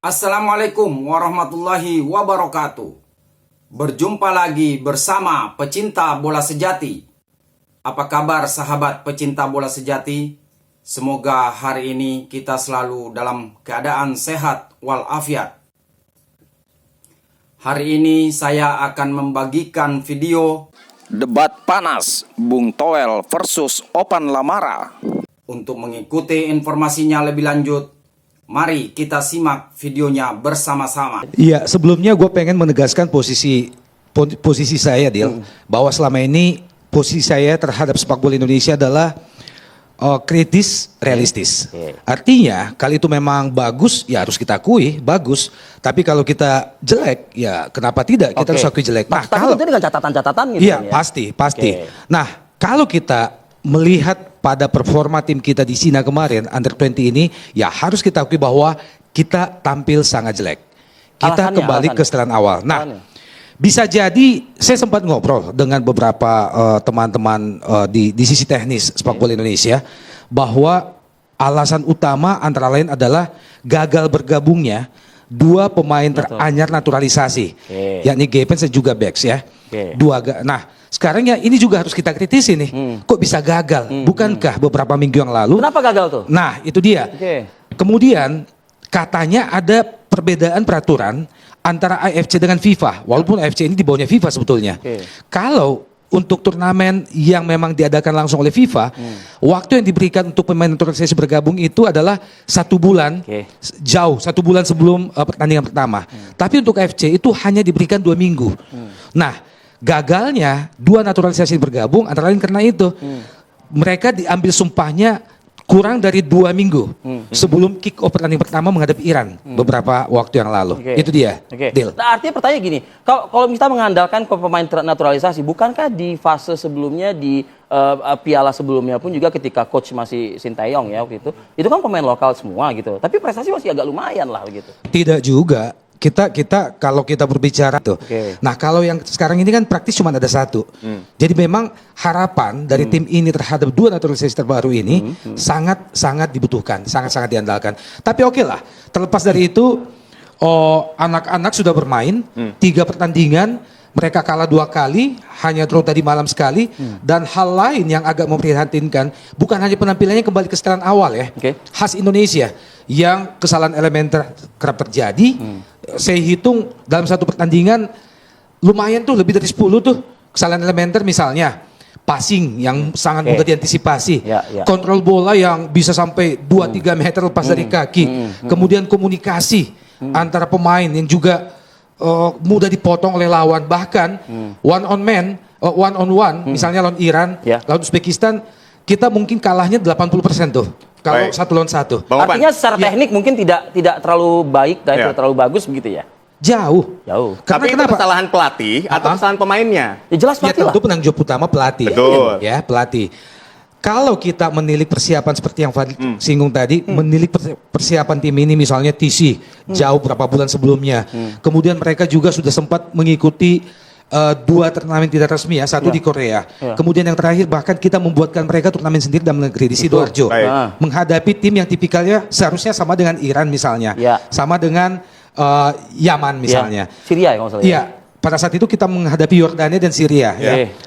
Assalamualaikum warahmatullahi wabarakatuh. Berjumpa lagi bersama pecinta bola sejati. Apa kabar sahabat pecinta bola sejati? Semoga hari ini kita selalu dalam keadaan sehat walafiat. Hari ini saya akan membagikan video debat panas Bung Toel versus Opan Lamara. Untuk mengikuti informasinya lebih lanjut, mari kita simak videonya bersama-sama. Iya, sebelumnya gue pengen menegaskan posisi saya, Dil, bahwa selama ini posisi saya terhadap sepak bola Indonesia adalah kritis, realistis. Artinya, kalau itu memang bagus, ya harus kita akui, bagus. Tapi kalau kita jelek, ya kenapa tidak? Kita harus akui jelek. Nah, tapi itu dengan catatan-catatan gitu. Iya, kan, ya? Pasti. Nah, kalau kita melihat pada performa tim kita di Cina kemarin, Under 20 ini, ya harus kita akui bahwa kita tampil sangat jelek. Kita kembali ke setelan awal. Nah, bisa jadi saya sempat ngobrol dengan beberapa teman-teman di sisi teknis sepak bola Indonesia, bahwa alasan utama antara lain adalah gagal bergabungnya dua pemain teranyar naturalisasi, yakni Gepens dan juga Bex ya. Nah, sekarang ya ini juga harus kita kritisi nih. Kok bisa gagal? Bukankah beberapa minggu yang lalu? Kenapa gagal tuh? Nah, itu dia. Kemudian katanya ada perbedaan peraturan antara AFC dengan FIFA, walaupun AFC ini di bawahnya FIFA sebetulnya. Kalau untuk turnamen yang memang diadakan langsung oleh FIFA, waktu yang diberikan untuk pemain naturalisasi bergabung itu adalah 1 bulan, jauh 1 bulan sebelum pertandingan pertama. Tapi untuk AFC itu hanya diberikan 2 minggu. Nah, gagalnya 2 naturalisasi bergabung antara lain karena itu. Mereka diambil sumpahnya kurang dari 2 minggu sebelum kick off pertandingan pertama menghadapi Iran beberapa waktu yang lalu. Itu dia. Deal. Nah, artinya pertanyaan gini, kalau kita mengandalkan pemain naturalisasi, bukankah di fase sebelumnya di piala sebelumnya pun juga ketika coach masih Sintayong ya waktu itu kan pemain lokal semua gitu. Tapi prestasi masih agak lumayan lah begitu. Tidak juga. Kita kalau kita berbicara tuh. Nah, kalau yang sekarang ini kan praktis cuma ada 1. Jadi memang harapan dari tim ini terhadap 2 naturalisasi terbaru ini sangat dibutuhkan, sangat diandalkan. Tapi oke lah, terlepas dari itu anak-anak sudah bermain 3 pertandingan, mereka kalah 2 kali, hanya draw tadi malam sekali, dan hal lain yang agak memprihatinkan bukan hanya penampilannya kembali ke setelan awal ya, khas Indonesia yang kesalahan elementer kerap terjadi. Saya hitung dalam 1 pertandingan lumayan tuh, lebih dari 10 tuh kesalahan elementer, misalnya passing yang sangat mudah diantisipasi, kontrol bola yang bisa sampai 2-3 meter lepas dari kaki, kemudian komunikasi antara pemain yang juga mudah dipotong oleh lawan, bahkan one on one, misalnya lawan Iran, lawan Uzbekistan, kita mungkin kalahnya 80% tuh kalau 1 lawan 1. Artinya secara teknik mungkin tidak terlalu baik dan tidak terlalu bagus begitu ya? Jauh. Tapi itu kesalahan pelatih atau kesalahan pemainnya? Ya jelas pelatih lah. Tentu penanggung jawab utama pelatih. Betul. Ya, pelatih. Kalau kita menilik persiapan seperti yang Fadil singgung tadi, menilik persiapan tim ini misalnya TC jauh berapa bulan sebelumnya. Kemudian mereka juga sudah sempat mengikuti 2 turnamen tidak resmi ya, 1 di Korea. Kemudian yang terakhir bahkan kita membuatkan mereka turnamen sendiri dalam negeri di Sidoarjo. Menghadapi tim yang tipikalnya seharusnya sama dengan Iran misalnya. Sama dengan Yaman misalnya. Syria ya kalau salah. Iya. Pada saat itu kita menghadapi Yordania dan Syria.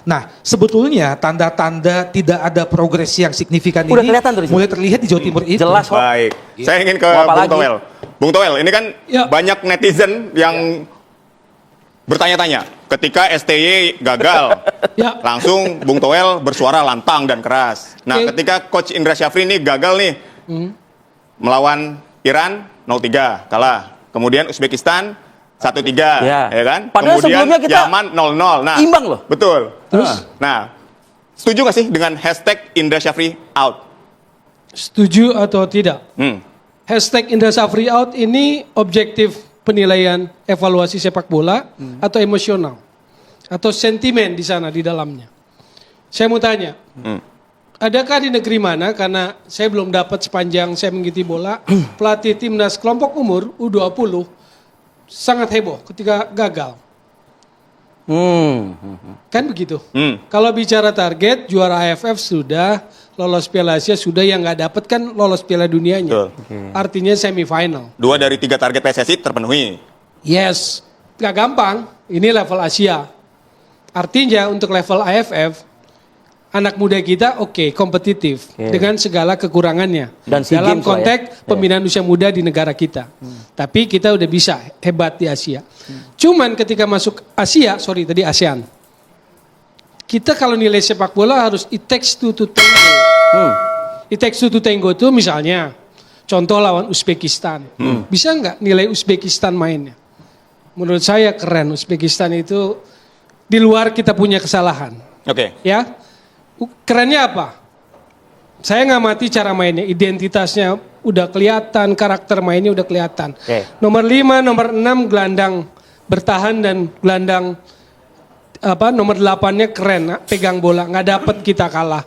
Nah, sebetulnya tanda-tanda tidak ada progres yang signifikan Udah ini kelihatan mulai terlihat di Jawa Timur itu. Jelas kok. Baik, saya ingin ke Bung Toel. Bung Toel, ini kan banyak netizen yang bertanya-tanya ketika STY gagal, langsung Bung Toel bersuara lantang dan keras. Nah, ketika Coach Indra Syafri ini gagal nih melawan Iran 0-3 kalah, kemudian Uzbekistan 1-3, ya kan? Padahal kemudian sebelumnya kita Yaman 0-0. Nah, imbang loh. Betul. Terus? Nah, setuju nggak sih dengan hashtag Indra Syafri out? Setuju atau tidak? Hashtag Indra Syafri out ini objektif penilaian evaluasi sepak bola atau emosional? Atau sentimen di sana, di dalamnya? Saya mau tanya, adakah di negeri mana, karena saya belum dapat sepanjang saya mengikuti bola, pelatih timnas kelompok umur U20 sangat heboh ketika gagal. Kan begitu. Kalau bicara target, juara AFF sudah, lolos Piala Asia sudah, yang nggak dapat kan lolos Piala Dunianya. Artinya semifinal. 2 dari 3 target PSSI terpenuhi. Yes, nggak gampang. Ini level Asia. Artinya untuk level AFF, anak muda kita kompetitif dengan segala kekurangannya. Dan SEA dalam Games lah konteks pembinaan usia muda di negara kita. Tapi kita udah bisa hebat di Asia. Cuman ketika masuk Asia, tadi ASEAN. Kita kalau nilai sepak bola harus it takes two to tango. It takes two to tango itu misalnya contoh lawan Uzbekistan. Bisa nggak nilai Uzbekistan mainnya? Menurut saya keren. Uzbekistan itu di luar kita punya kesalahan. Oke. Ya. Kerennya apa? Saya ngamati cara mainnya, identitasnya udah kelihatan, karakter mainnya udah kelihatan. Nomor 5, nomor 6 gelandang bertahan dan gelandang nomor 8-nya keren, pegang bola, nggak dapet kita kalah.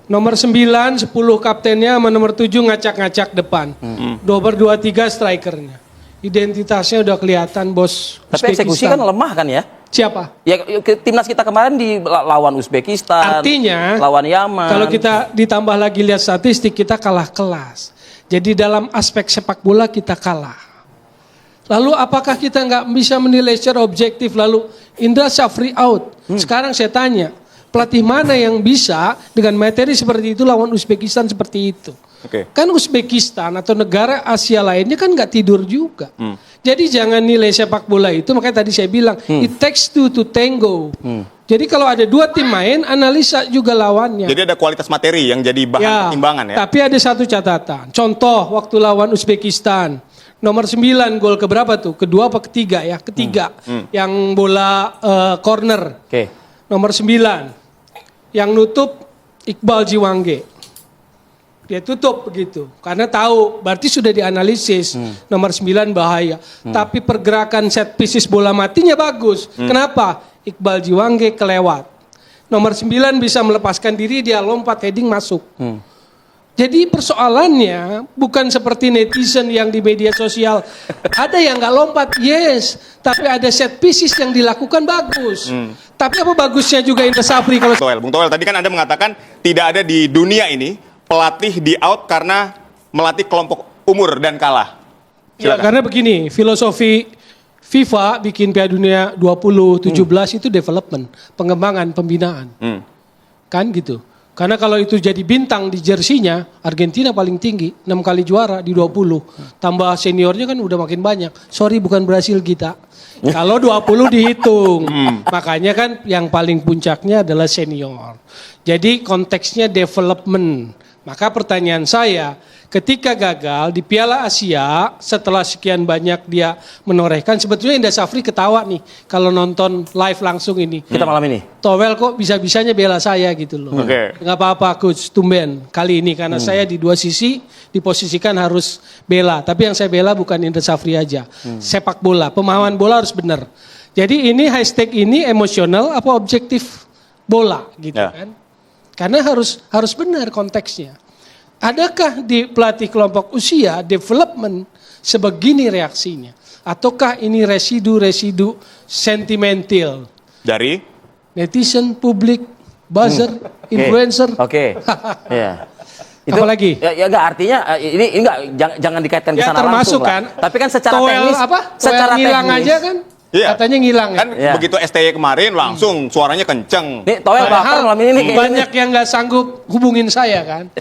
Nomor 9, 10 kaptennya sama nomor 7 ngacak-ngacak depan. Nomor 23 strikernya. Identitasnya udah kelihatan, bos. Tapi eksekusi kan lemah kan ya? Siapa? Ya timnas kita kemarin di lawan Uzbekistan, artinya lawan Yaman. Kalau kita ditambah lagi lihat statistik, kita kalah kelas. Jadi dalam aspek sepak bola kita kalah. Lalu apakah kita nggak bisa menilai secara objektif? Lalu Indra Syafri out. Sekarang saya tanya, pelatih mana yang bisa dengan materi seperti itu lawan Uzbekistan seperti itu? Kan Uzbekistan atau negara Asia lainnya kan nggak tidur juga. Jadi jangan nilai sepak bola itu, makanya tadi saya bilang it takes two to tango. Jadi kalau ada 2 tim main, analisa juga lawannya. Jadi ada kualitas materi yang jadi bahan pertimbangan ya. Tapi ada satu catatan. Contoh waktu lawan Uzbekistan, nomor 9 gol keberapa tuh? Kedua apa ketiga ya? Ketiga. Yang bola corner. Nomor 9. Yang nutup Iqbal Jiwangge. Dia tutup begitu. Karena tahu, berarti sudah dianalisis. Nomor 9 bahaya. Tapi pergerakan set pieces bola matinya bagus. Kenapa? Iqbal Jiwangge kelewat. Nomor 9 bisa melepaskan diri, dia lompat heading masuk. Jadi persoalannya bukan seperti netizen yang di media sosial. Ada yang nggak lompat, yes. Tapi ada set pieces yang dilakukan bagus. Tapi apa bagusnya juga Indra Syafri kalau... Bung Toel, tadi kan Anda mengatakan tidak ada di dunia ini pelatih di out karena melatih kelompok umur dan kalah. Ya, karena begini, filosofi FIFA bikin Piala Dunia 2017 itu development, pengembangan, pembinaan. Kan gitu. Karena kalau itu jadi bintang di jersinya, Argentina paling tinggi, 6 kali juara di 20. Tambah seniornya kan udah makin banyak. Sorry, bukan Brasil kita. Kalau 20 dihitung. Makanya kan yang paling puncaknya adalah senior. Jadi konteksnya development. Maka pertanyaan saya, ketika gagal di Piala Asia, setelah sekian banyak dia menorehkan, sebetulnya Indra Syafri ketawa nih kalau nonton live langsung ini. Kita malam ini. Towel kok bisa-bisanya bela saya gitu loh. Nggak apa-apa coach, tumben kali ini karena saya di 2 sisi diposisikan harus bela. Tapi yang saya bela bukan Indra Syafri aja. Sepak bola, pemahaman bola harus benar. Jadi ini hashtag ini emosional apa objektif bola gitu kan. Karena harus benar konteksnya. Adakah di pelatih kelompok usia development sebegini reaksinya? Ataukah ini residu-residu sentimental? Dari? Netizen, publik, buzzer, influencer. Ya. Apa lagi? Ya enggak, artinya ini enggak jangan dikaitkan ke sana termasuk langsung kan. lah. Tapi kan secara Towel teknis secara ngilang teknis aja kan. Katanya ngilang kan begitu STY kemarin langsung suaranya kenceng. Nih Towel bakal malam ini banyak yang nggak sanggup hubungin saya kan.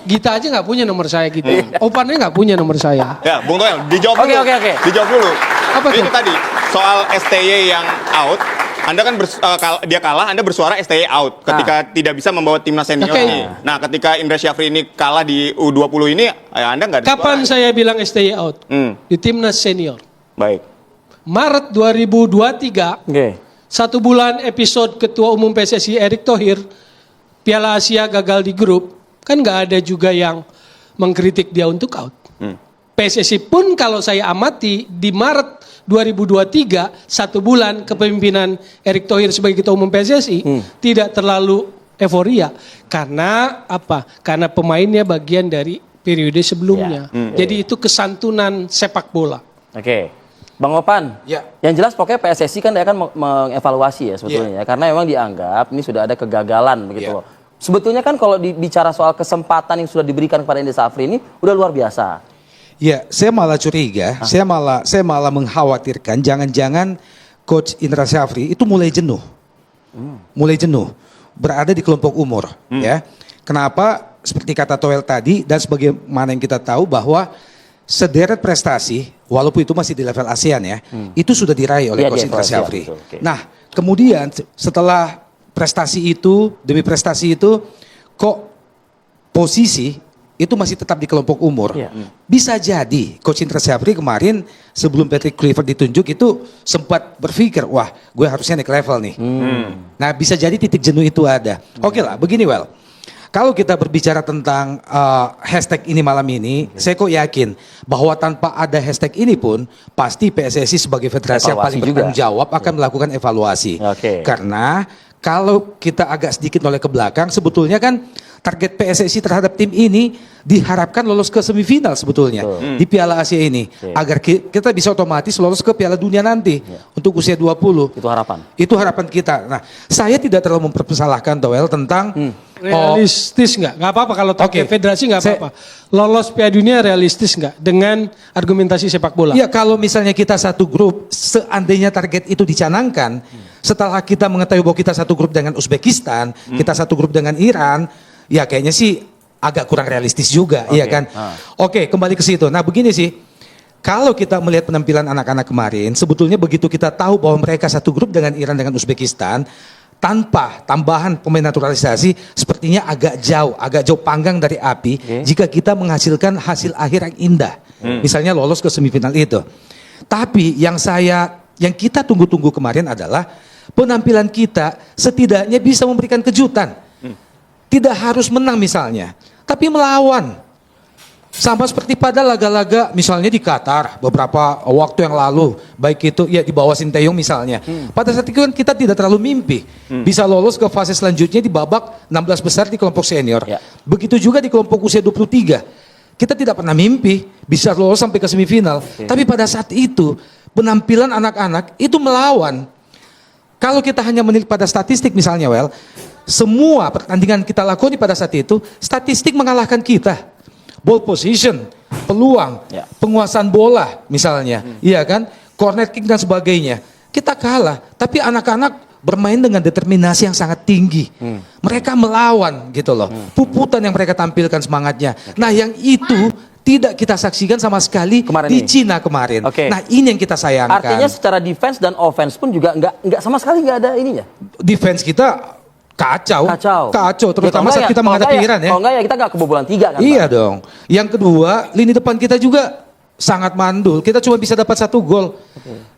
Gita aja nggak punya nomor saya gitu. Opannya nggak punya nomor saya. Ya, Bung Toel, dijawab dulu. Oke. Dijawab dulu. Apa itu tuh? tadi soal STY yang out. Anda kan dia kalah, Anda bersuara STY out ketika tidak bisa membawa timnas senior ini. Nah, ketika Indra Syafri ini kalah di U20 ini, ya Anda nggak ada Kapan saya bilang STY out? Di timnas senior. Baik. Maret 2023. 1 bulan episode Ketua Umum PSSI Erick Thohir, Piala Asia gagal di grup, kan nggak ada juga yang mengkritik dia untuk out. PSSI pun kalau saya amati di Maret 2023, 1 bulan kepemimpinan Erick Thohir sebagai Ketua Umum PSSI tidak terlalu euforia. Karena apa? Karena pemainnya bagian dari periode sebelumnya. Jadi itu kesantunan sepak bola. Bang Opan, Ya. yang jelas pokoknya PSSI kan dia akan mengevaluasi ya sebetulnya, ya. Karena memang dianggap ini sudah ada kegagalan begitu Ya. loh. Sebetulnya kan kalau bicara soal kesempatan yang sudah diberikan kepada Indra Safri ini udah luar biasa. Ya, saya malah curiga, saya malah mengkhawatirkan jangan-jangan Coach Indra Safri itu mulai jenuh. Mulai jenuh berada di kelompok umur, ya. Kenapa? Seperti kata Toel tadi dan sebagaimana yang kita tahu bahwa sederet prestasi, walaupun itu masih di level ASEAN ya, itu sudah diraih oleh Iya, Coach di Indra level ASEAN, Safri. betul, oke. Nah, kemudian setelah prestasi itu, demi prestasi itu, kok posisi itu masih tetap di kelompok umur. Iya. Bisa jadi Coach Indra Safri kemarin sebelum Patrick Kluivert ditunjuk itu sempat berpikir, wah gue harusnya naik level nih. Nah bisa jadi titik jenuh itu ada. Oke lah, begini Well. Kalau kita berbicara tentang hashtag ini malam ini, saya kok yakin bahwa tanpa ada hashtag ini pun pasti PSSI sebagai federasi yang Evaluasi paling juga. bertanggung jawab akan melakukan evaluasi. Oke. Karena kalau kita agak sedikit noleh ke belakang, sebetulnya kan target PSSI terhadap tim ini diharapkan lolos ke semifinal sebetulnya di Piala Asia ini, agar kita bisa otomatis lolos ke Piala Dunia nanti untuk usia 20. Itu harapan. Itu harapan kita. Nah, saya tidak terlalu mempermasalahkan Toel tentang Realistis nggak? Nggak apa-apa kalau Oke. federasi nggak Saya- apa-apa. Lolos Piala Dunia realistis nggak dengan argumentasi sepak bola? Iya, kalau misalnya kita satu grup, seandainya target itu dicanangkan, setelah kita mengetahui bahwa kita satu grup dengan Uzbekistan, kita satu grup dengan Iran, ya kayaknya sih agak kurang realistis juga, iya kan? Oke, kembali ke situ. Nah, begini sih. Kalau kita melihat penampilan anak-anak kemarin, sebetulnya begitu kita tahu bahwa mereka satu grup dengan Iran dengan Uzbekistan, tanpa tambahan pemain naturalisasi, sepertinya agak jauh panggang dari api jika kita menghasilkan hasil akhir yang indah. Misalnya lolos ke semifinal itu. Tapi yang kita tunggu-tunggu kemarin adalah penampilan kita setidaknya bisa memberikan kejutan. Tidak harus menang misalnya, tapi melawan. Sama seperti pada laga-laga misalnya di Qatar beberapa waktu yang lalu, baik itu ya di bawah Sinteyong misalnya. Pada saat itu kan kita tidak terlalu mimpi bisa lolos ke fase selanjutnya di babak 16 besar di kelompok senior. Ya. Begitu juga di kelompok usia 23. Kita tidak pernah mimpi bisa lolos sampai ke semifinal. Tapi pada saat itu penampilan anak-anak itu melawan. Kalau kita hanya menilik pada statistik misalnya Well, semua pertandingan kita lakoni pada saat itu, statistik mengalahkan kita. Ball position, peluang, Ya. penguasaan bola misalnya, iya kan, corner kick dan sebagainya. Kita kalah, tapi anak-anak bermain dengan determinasi yang sangat tinggi. Mereka melawan gitu loh. Puputan yang mereka tampilkan semangatnya. Nah, yang itu tidak kita saksikan sama sekali Kemarin di ini. Cina kemarin. Oke. Nah, ini yang kita sayangkan. Artinya secara defense dan offense pun juga nggak sama sekali nggak ada ininya. Defense kita kacau, terutama saat kita menghadapi Iran ya. Kalau enggak ya kita nggak kebobolan 3 kan. Iya Bang? dong. Yang kedua, lini depan kita juga sangat mandul. Kita cuma bisa dapat 1 gol.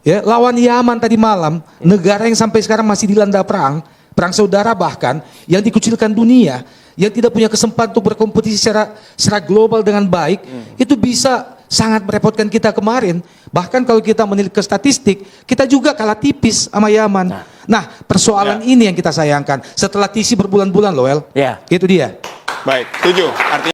Ya, lawan Yaman tadi malam, negara yang sampai sekarang masih dilanda perang saudara bahkan, yang dikucilkan dunia, yang tidak punya kesempatan untuk berkompetisi secara global dengan baik, itu bisa sangat merepotkan kita kemarin. Bahkan kalau kita menilik ke statistik, kita juga kalah tipis sama Yaman. Nah, persoalan ini yang kita sayangkan. Setelah TC berbulan-bulan loh, El. Ya. Itu dia. Baik, setuju. Artinya